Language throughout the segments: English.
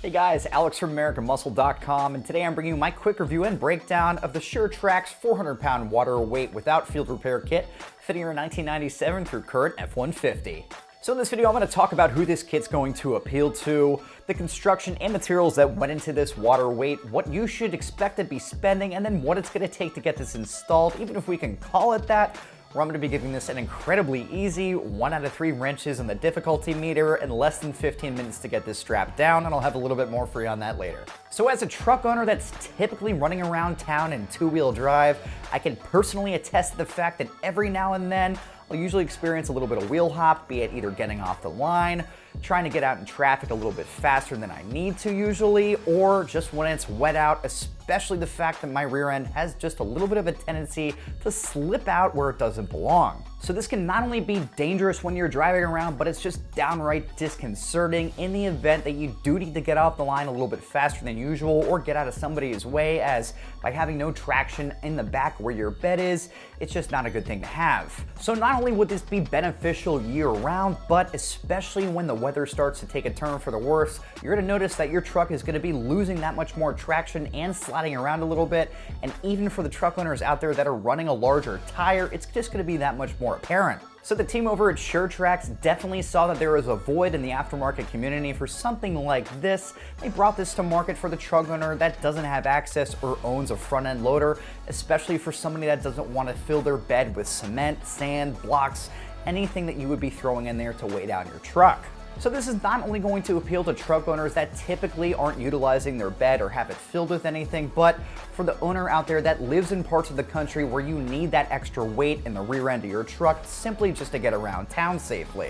Hey guys, Alex from AmericanMuscle.com, and today I'm bringing you my quick review and breakdown of the ShurTrax 400-pound water weight without field repair kit, fitting your 1997 through current F-150. So in this video, I'm going to talk about who this kit's going to appeal to, the construction and materials that went into this water weight, what you should expect to be spending, and then what it's going to take to get this installed, even if we can call it that. Where I'm going to be giving this an incredibly easy 1 out of 3 wrenches in the difficulty meter and less than 15 minutes to get this strapped down, and I'll have a little bit more for you on that later. So as a truck owner that's typically running around town in 2-wheel drive, I can personally attest to the fact that every now and then I'll usually experience a little bit of wheel hop, be it either getting off the line, trying to get out in traffic a little bit faster than I need to usually, or just when it's wet out, especially the fact that my rear end has just a little bit of a tendency to slip out where it doesn't belong. So this can not only be dangerous when you're driving around, but it's just downright disconcerting in the event that you do need to get off the line a little bit faster than usual or get out of somebody's way, as by having no traction in the back where your bed is, it's just not a good thing to have. So not only would this be beneficial year round, but especially when the weather starts to take a turn for the worse, you're going to notice that your truck is going to be losing that much more traction and sliding around a little bit. And even for the truck owners out there that are running a larger tire, it's just going to be that much more apparent. So the team over at ShurTrax definitely saw that there was a void in the aftermarket community for something like this. They brought this to market for the truck owner that doesn't have access or owns a front-end loader, especially for somebody that doesn't want to fill their bed with cement, sand, blocks, anything that you would be throwing in there to weigh down your truck. So this is not only going to appeal to truck owners that typically aren't utilizing their bed or have it filled with anything, but for the owner out there that lives in parts of the country where you need that extra weight in the rear end of your truck simply just to get around town safely.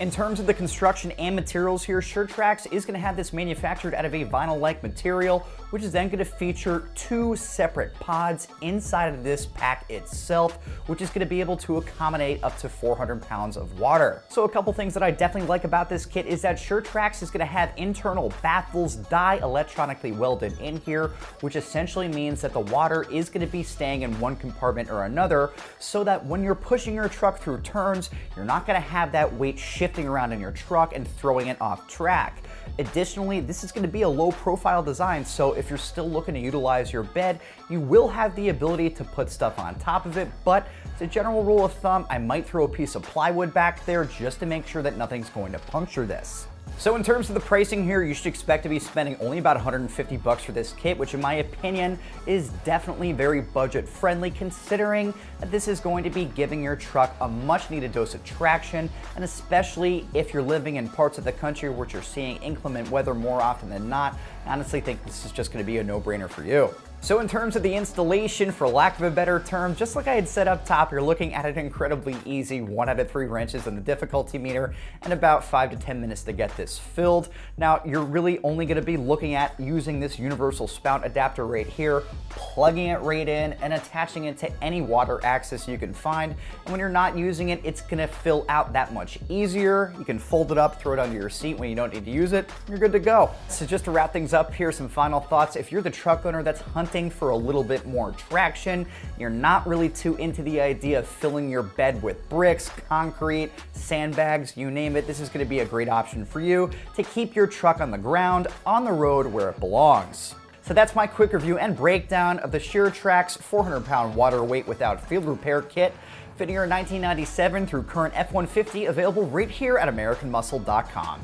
In terms of the construction and materials here, ShurTrax is going to have this manufactured out of a vinyl-like material, which is then going to feature 2 separate pods inside of this pack itself, which is going to be able to accommodate up to 400 pounds of water. So a couple things that I definitely like about this kit is that ShurTrax is going to have internal baffles electronically welded in here, which essentially means that the water is going to be staying in one compartment or another, so that when you're pushing your truck through turns, you're not going to have that weight shifting around in your truck and throwing it off track. Additionally, this is going to be a low profile design, so if you're still looking to utilize your bed, you will have the ability to put stuff on top of it, but as a general rule of thumb, I might throw a piece of plywood back there just to make sure that nothing's going to puncture this. So in terms of the pricing here, you should expect to be spending only about $150 for this kit, which in my opinion is definitely very budget friendly, considering that this is going to be giving your truck a much needed dose of traction, and especially if you're living in parts of the country where you're seeing inclement weather more often than not, I honestly think this is just going to be a no-brainer for you. So in terms of the installation, for lack of a better term, just like I had said up top, you're looking at an incredibly easy 1 out of 3 wrenches in the difficulty meter and about 5 to 10 minutes to get this filled. Now, you're really only going to be looking at using this universal spout adapter right here, plugging it right in and attaching it to any water access you can find. And when you're not using it, it's going to fill out that much easier. You can fold it up, throw it under your seat when you don't need to use it, you're good to go. So just to wrap things up here, some final thoughts. If you're the truck owner that's hunting for a little bit more traction, you're not really too into the idea of filling your bed with bricks, concrete, sandbags, you name it, this is going to be a great option for you to keep your truck on the ground, on the road where it belongs. So that's my quick review and breakdown of the ShurTrax 400-pound water weight without field repair kit, fitting your 1997 through current F-150, available right here at AmericanMuscle.com.